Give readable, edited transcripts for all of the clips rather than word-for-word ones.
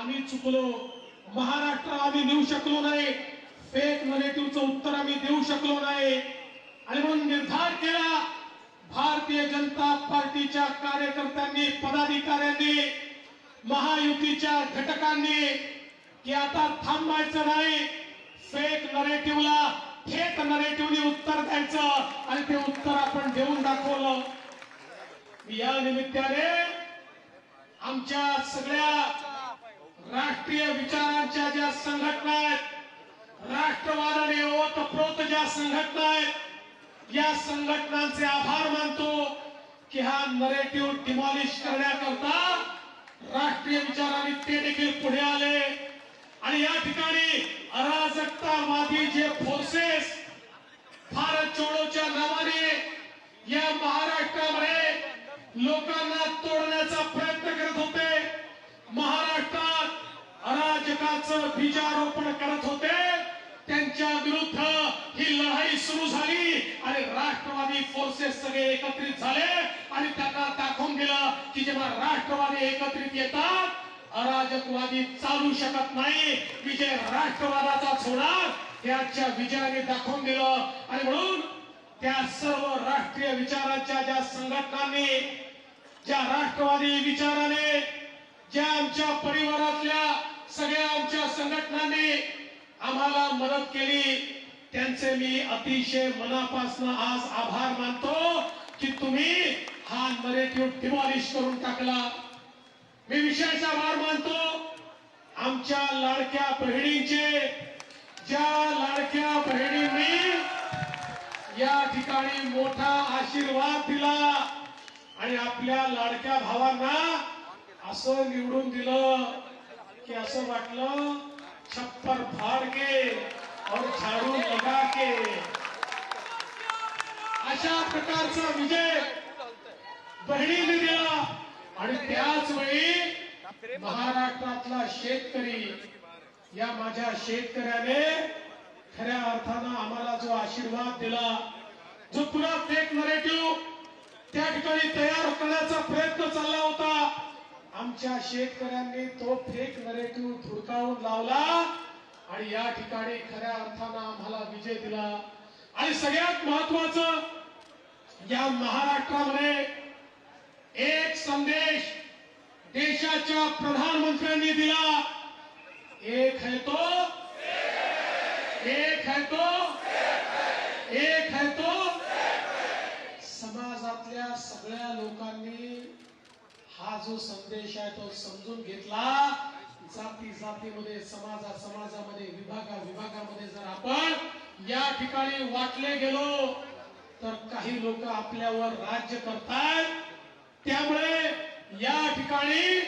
आम्ही चुकलो, महाराष्ट्र आम्ही नेऊ शकलो नाही, फेक नरेटिव्हचं उत्तर आम्ही देऊ शकलो नाही आणि म्हणून निर्धार केला भारतीय जनता पार्टीच्या कार्यकर्त्यांनी, पदाधिकाऱ्यांनी, महायुतीच्या घटकांनी की आता थांबायचं नाही, फेक नरेटिव्हला फेक नरेटिव्हने उत्तर द्यायचं आणि ते उत्तर आपण देऊन दाखवलं। या निमित्ताने आमच्या सगळ्या राष्ट्रीय विचारांच्या ज्या संघटना आहेत, राष्ट्रवादाने ओतप्रोत ज्या संघटना आहेत, या संघटनांचे आभार मानतो की हा नरेटिव्ह डिमॉलिश करण्याकरता राष्ट्रीय विचारांनी ते देखील पुढे आले आणि या ठिकाणी अराजकतावादी जे फोर्सेस भारत जोडोच्या नावाने या महाराष्ट्रामध्ये लोकांना तोडण्याचा प्रयत्न करत होते, महाराष्ट्रात अराजकाचं बीजारोपण करत होते, त्यांच्या विरुद्ध ही लढाई सुरू झाली आणि राष्ट्रवादी फोर्सेस सगळे एकत्रित झाले आणि त्यांना दाखवून दिलं की जेव्हा राष्ट्रवादी एकत्रित येतात अराजकवादी चालू शकत नाही, विजय राष्ट्रवादाचाच होणार हे आजच्या विजयाने दाखवून दिलं। आणि म्हणून त्या सर्व राष्ट्रीय विचारांच्या ज्या संघटनांनी, ज्या राष्ट्रवादी विचाराने, ज्या आमच्या परिवारातल्या सगळ्या आमच्या संघटनांनी आम्हाला मदत केली, त्यांचे मी अतिशय मनापासून आज आभार मानतो की तुम्ही हा नरेटिव्ह डिमॉलिश करून टाकला। मी विशेष आभार मानतो आमच्या लाडक्या बहिणींचे, ज्या लाडक्या बहिणींनी या ठिकाणी मोठा आशीर्वाद दिला आणि आपल्या लाडक्या भावांना असं निवडून दिलं की असं वाटलं छप्पर फाड़ के और झाड़ू लगा के, अशा प्रकारचा विजय बहिणीने दिला। आणि त्याच वेळी महाराष्ट्रातला शेतकरी, या माझ्या शेतकऱ्याने खऱ्या अर्थानं आम्हाला जो आशीर्वाद दिला, जो पुन्हा फेक नरेटिव्ह त्या ठिकाणी तयार करण्याचा प्रयत्न चालला होता, आमच्या शेतकऱ्यांनी तो फेक नरेटिव्ह धुडकावून लावला आणि या ठिकाणी खऱ्या अर्थानं आम्हाला विजय दिला। आणि सगळ्यात महत्वाचं, या महाराष्ट्रामध्ये एक संदेश देशाच्या प्रधानमंत्र्यांनी दिला, एक है तो एक है तो एक है तो। समाजातल्या सगळ्या लोकांनी हा जो संदेश आहे तो समजून घेतला। जाती जातीमध्ये, समाजामध्ये, विभागामध्ये जर आपण या ठिकाणी वाटले गेलो तर काही लोक आपल्यावर राज्य करतात, त्यामुळे या ठिकाणी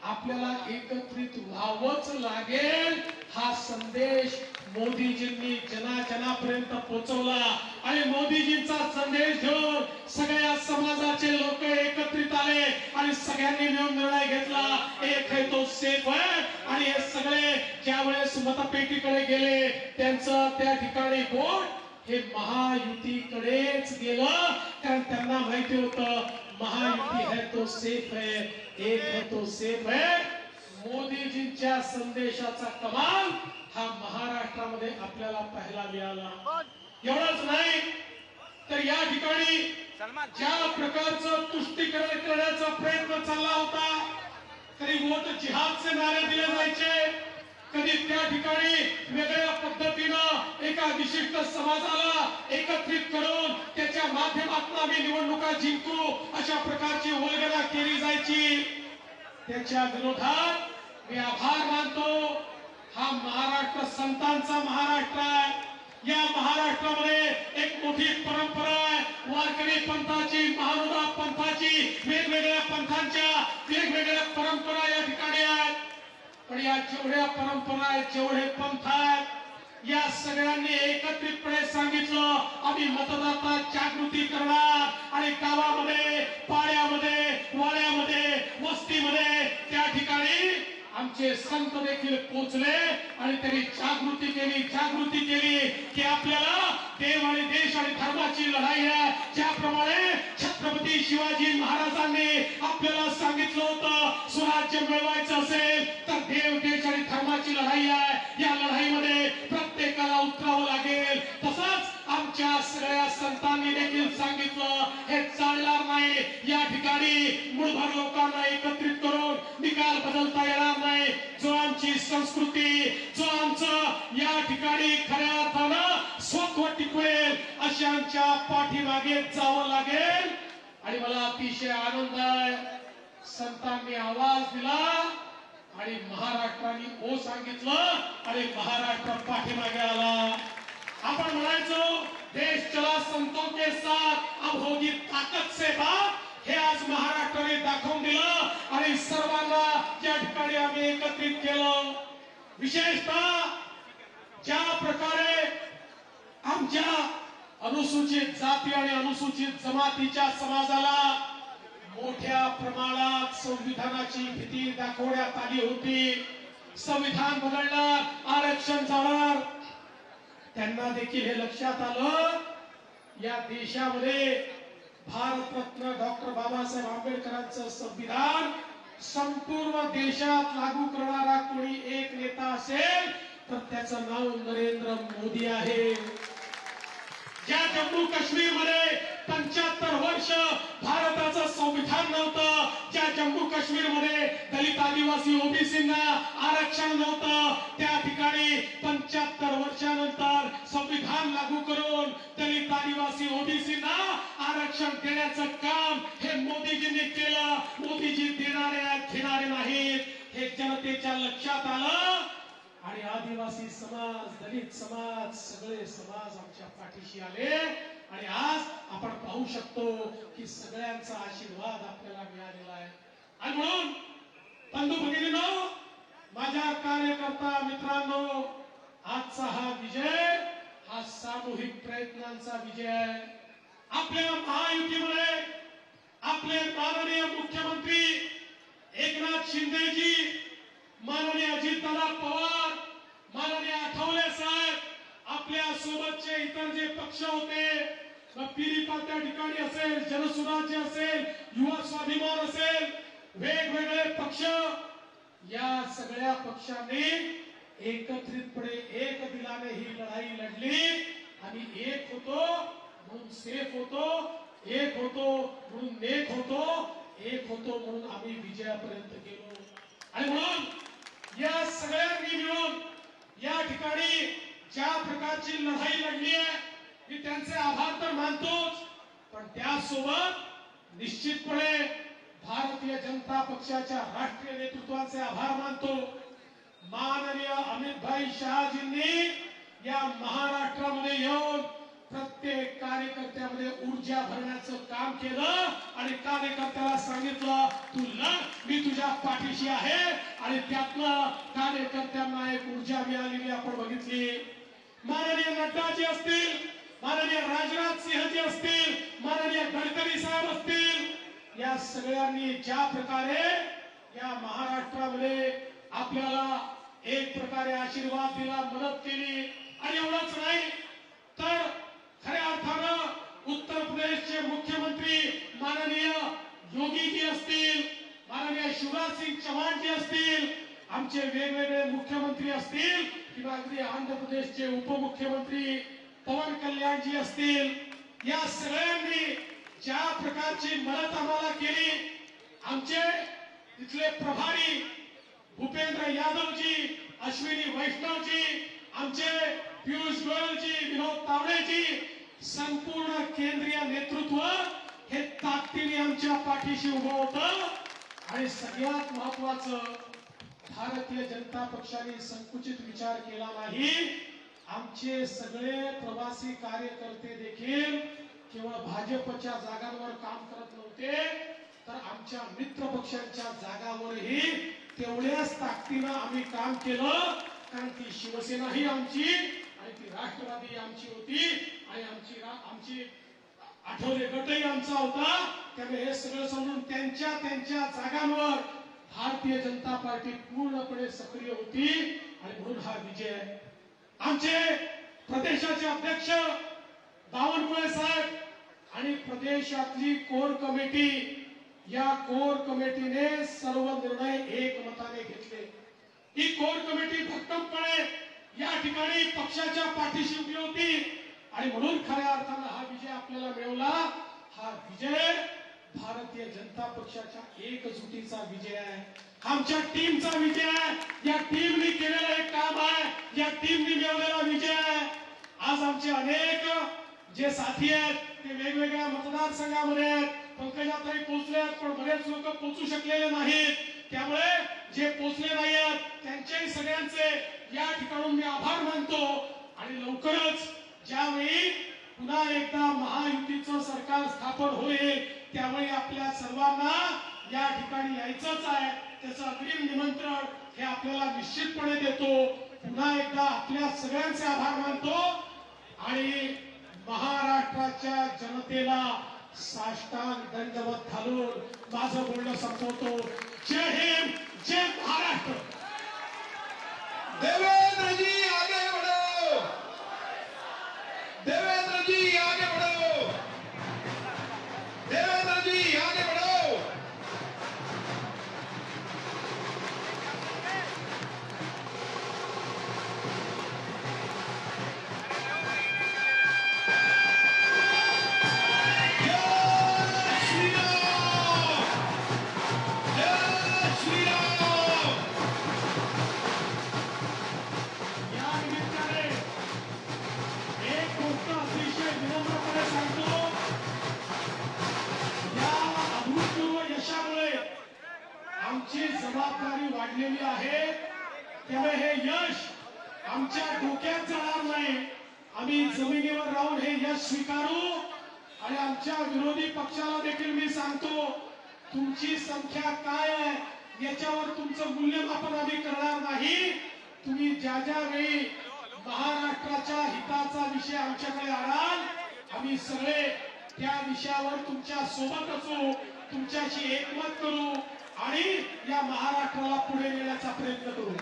आपल्याला एकत्रित व्हावंच लागेल। हा संदेश मोदीजींनी जनाजनापर्यंत पोहोचवला आणि मोदीजींचा संदेश घेऊन सगळ्या समाजाचे लोक एकत्रित आले आणि सगळ्यांनी मिळून निर्णय घेतला, एक है तो सेफ है। आणि हे सगळे ज्यावेळेस मतपेटीकडे गेले त्यांचं त्या ठिकाणी वोट हे महायुतीकडेच गेलं, कारण त्यांना माहिती होतं महायुती है तो सेफ है, एक है तो सेफ है। मोदीजींच्या संदेशाचा कमाल हा महाराष्ट्रामध्ये आपल्याला पाहायला मिळाला। एवढंच नाही तर या ठिकाणी ज्या प्रकारचं तुष्टीकरण करण्याचा प्रयत्न चालला होता, कधी वोट जिहादचे नारे दिले जायचे, कधी त्या ठिकाणी वेगळ्या पद्धतीनं एका विशिष्ट समाजाला एकत्रित करून त्याच्या माध्यमातून आम्ही निवडणुका जिंकू अशा प्रकारची वल्गना केली जायची। त्याच्या विरोधात मी आभार मानतो, हा महाराष्ट्र संतांचा महाराष्ट्र आहे, या महाराष्ट्रामध्ये एक मोठी परंपरा आहे, वारकरी पंथाची, महानुभाव पंथाची, वेगवेगळ्या पंथांच्या वेगवेगळ्या परंपरा या ठिकाणी आहेत। पण या जेवढ्या परंपरा आहेत, जेवढे पंथ आहेत, या सगळ्यांनी एकत्रितपणे सांगितलं आम्ही मतदाता जागृती करणार आणि गावामध्ये, पाड्यामध्ये, वाड्यामध्ये, वस्तीमध्ये त्या ठिकाणी आमचे संत देखील पोचले आणि त्यांनी जागृती केली की आपल्याला देव आणि देश आणि धर्माची लढाई आहे. ज्याप्रमाणे छत्रपती शिवाजी महाराजांनी आपल्याला सांगितलं होतं स्वराज्य मिळवायचं असेल तर देव देश आणि धर्माची लढाई आहे. या लढाईमध्ये प्रत्येकाला उतरावं लागेल. तसंच आमच्या सगळ्या संतांनी देखील सांगितलं हे चालणार नाही. या ठिकाणी मूळभर लोकांना एकत्रित करून निकाल बदलता येणार नाही. जो आमची संस्कृती, जो आमचं या ठिकाणी खऱ्या अर्थानं स्वत्व टिकवेल अशांच्या पाठीमागे जावं लागेल. आणि मला अतिशय आनंद आहे संतांनी आवाज दिला आणि महाराष्ट्राने ओ सांगितलं आणि महाराष्ट्र पाठीमागे आला. आपण म्हणायचो देश चला संतों के साथ अब होगी ताकत से बात. हे आज महाराष्ट्राने दाखवून दिलं आणि सर्वांना या ठिकाणी आम्ही एकत्रित केलं. विशेषतः ज्या प्रकारे आमच्या अनुसूचित जाती आणि अनुसूचित जमातीच्या समाजाला मोठ्या प्रमाणात संविधानाची भीती दाखवण्यात आली होती. संविधान बदलणार, आरक्षण जाणार, त्यांना देखील हे लक्षात आलं या देशामध्ये भारतरत्न डॉक्टर बाबासाहेब आंबेडकरांचं संविधान संपूर्ण देशात लागू करणारा कोणी एक नेता असेल तर त्याचं नाव नरेंद्र मोदी आहे. ज्या जम्मू काश्मीर मध्ये 75 वर्ष भारताचं संविधान नव्हतं, ज्या जम्मू काश्मीर मध्ये दलित आदिवासी ओबीसींना आरक्षण नव्हतं, त्या ठिकाणी 75 वर्षानंतर संविधान लागू करून दलित आदिवासी ओबीसींना आरक्षण देण्याचं काम हे मोदीजींनी केलं. मोदीजी देणारे घेणारे नाहीत हे जनतेच्या लक्षात आलं आणि आदिवासी समाज, दलित समाज, सगळे समाज आमच्या पाठीशी आले आणि आज आपण पाहू शकतो की सगळ्यांचा आशीर्वाद आपल्याला मिळालेला आहे. आणि म्हणून बंधू भगिनींनो, माझ्या कार्यकर्ता मित्रांनो, आजचा हा विजय हा सामूहिक प्रयत्नांचा विजय आहे. आपल्या महायुतीमुळे आपले माननीय मुख्यमंत्री एकनाथ शिंदेजी, माननीय अजितदादा पवार, माननीय आठवले साहेब, आपल्या सोबतचे इतर जे पक्ष होते, पिरिपा त्या ठिकाणी असेल, जनसुराज्य असेल, युवा स्वाभिमान असेल, वेगवेगळे पक्ष, या सगळ्या पक्षांनी एकत्रितपणे एक दिलाने ही लढाई लढली. आम्ही एक होतो म्हणून सेफ होतो, एक होतो म्हणून नेक होतो, एक होतो म्हणून आम्ही विजयापर्यंत गेलो. आणि म्हणून या सगळ्यांनी मिळून या ठिकाणी ज्या प्रकारची लढाई लढली आहे मी त्यांचे आभार तर मानतोच, पण त्यासोबत निश्चितपणे भारतीय जनता पक्षाच्या राष्ट्रीय नेतृत्वाचे आभार मानतो. माननीय अमितभाई शहाजींनी या महाराष्ट्रामध्ये येऊन प्रत्येक कार्यकर्त्यामध्ये ऊर्जा भरण्याचं काम केलं आणि कार्यकर्त्याला सांगितलं तू लढ, मी तुझ्या पाठीशी आहे. आणि त्यातनं कार्यकर्त्यांना एक ऊर्जा मिळालेली आपण बघितली. माननीय नड्डाजी असतील, माननीय राजनाथ सिंहजी असतील, माननीय गडकरी साहेब असतील, या सगळ्यांनी ज्या प्रकारे या महाराष्ट्रामध्ये आपल्याला एक प्रकारे आशीर्वाद दिला, मदत केली. आणि एवढंच नाही तर खऱ्या अर्थानं उत्तर प्रदेशचे मुख्यमंत्री माननीय योगीजी असतील, माननीय शिवराज सिंग चौहानजी असतील, आमचे वेगवेगळे मुख्यमंत्री असतील किंवा अगदी आंध्र प्रदेशचे उपमुख्यमंत्री पवन कल्याणजी असतील, या सगळ्यांनी ज्या प्रकारची मदत आम्हाला केली, आमचे तिथले प्रभारी भूपेंद्र यादवजी, अश्विनी वैष्णवजी, आमचे पियुष गोयलजी, विनोद तावडेजी, संपूर्ण केंद्रीय नेतृत्व हे ताकदीने आमच्या पाठीशी उभं होतं. आणि सगळ्यात महत्वाचं, भारतीय जनता पक्षाने संकुचित विचार केला नाही. आमचे सगळे प्रवासी कार्यकर्ते देखील केवळ भाजपच्या जागांवर काम करत नव्हते, तर आमच्या मित्र पक्षांच्या जागावरही तेवढ्याच ताकदीनं आम्ही काम केलं. कारण ती शिवसेना ही आमची आणि ती राष्ट्रवादी आमची होती आणि आमची आठवले गटही आमचा होता. त्यामुळे हे सगळं समजून त्यांच्या जागांवर भारतीय जनता पार्टी पूर्णपणे सक्रिय होती आणि म्हणून हा विजय आहे. आमचे प्रदेशाचे अध्यक्ष बावनकुळे साहेब आणि प्रदेशातली कोर कमिटी, या कोर कमिटीने सर्व निर्णय एकमताने घेतले. ही कोर कमिटी भक्कमपणे या ठिकाणी पक्षाच्या पाठीशी उभी होती आणि म्हणून खऱ्या अर्थानं हा विजय आपल्याला मिळवला. हा विजय भारतीय जनता पक्षाच्या एकजुटीचा विजय आहे, आमच्या टीमचा विजय आहे. या टीमनी केलेलं एक काम आहे, या टीमनी मिळवलेला विजय आहे. आज आमचे अनेक जे साथी आहेत ते वेगवेगळ्या मतदारसंघामध्ये आहेत. पंकजाताई पोहोचले आहेत पण बरेच लोक पोहोचू शकलेले नाहीत. त्यामुळे जे पोहोचले नाही आहेत त्यांच्याही सगळ्यांचे या ठिकाणून मी आभार मानतो. आणि लवकरच ज्यावेळी पुन्हा एकदा महायुतीचं सरकार स्थापन होईल त्यावेळी आपल्या सर्वांना या ठिकाणी यायचंच आहे. त्याचं अग्रिम निमंत्रण हे आपल्याला निश्चितपणे देतो. पुन्हा एकदा आपल्या सगळ्यांचे आभार मानतो आणि महाराष्ट्राच्या जनतेला साष्टांग दंडवत घालून माझं बोलणं संपवतो. जय हिंद, जय महाराष्ट्र. देवेंद्र जी आगे बढ़ो, देवेंद्र जी आगे बढ़ो, देवेंद्र जी आगे बढ़ो. या निमित्ताने एक गोष्ट अतिशय विनम्रपणे सांगतो. या अभूतपूर्व यशामुळे आमची जबाबदारी वाढलेली आहे. त्यामुळे हे यश आमच्या डोक्यात जाणार नाही. आम्ही जमिनीवर राहून हे यश स्वीकारू. आणि आमच्या विरोधी पक्षाला देखील मी सांगतो, तुमची संख्या काय आहे याच्यावर तुमचं मूल्यमापन आम्ही करणार नाही. तुम्ही ज्या ज्या वेळी महाराष्ट्राच्या हिताचा विषय आमच्याकडे आणाल आम्ही सगळे त्या विषयावर तुमच्या सोबत असू, तुमच्याशी एकमत करू आणि या महाराष्ट्राला पुढे नेण्याचा प्रयत्न करू.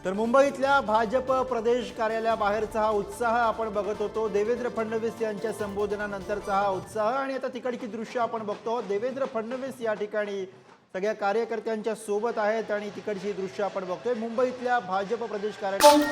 तर मुंबईतल्या भाजप प्रदेश कार्यालयाबाहेरचा हा उत्साह आपण बघत होतो. देवेंद्र फडणवीस यांच्या संबोधनानंतरचा हा उत्साह आणि आता तिकडची दृश्य आपण बघतो. देवेंद्र फडणवीस या ठिकाणी सगळ्या कार्यकर्त्यांच्या सोबत आहेत आणि तिकडची दृश्य आपण बघतोय. मुंबईतल्या भाजप प्रदेश कार्यालय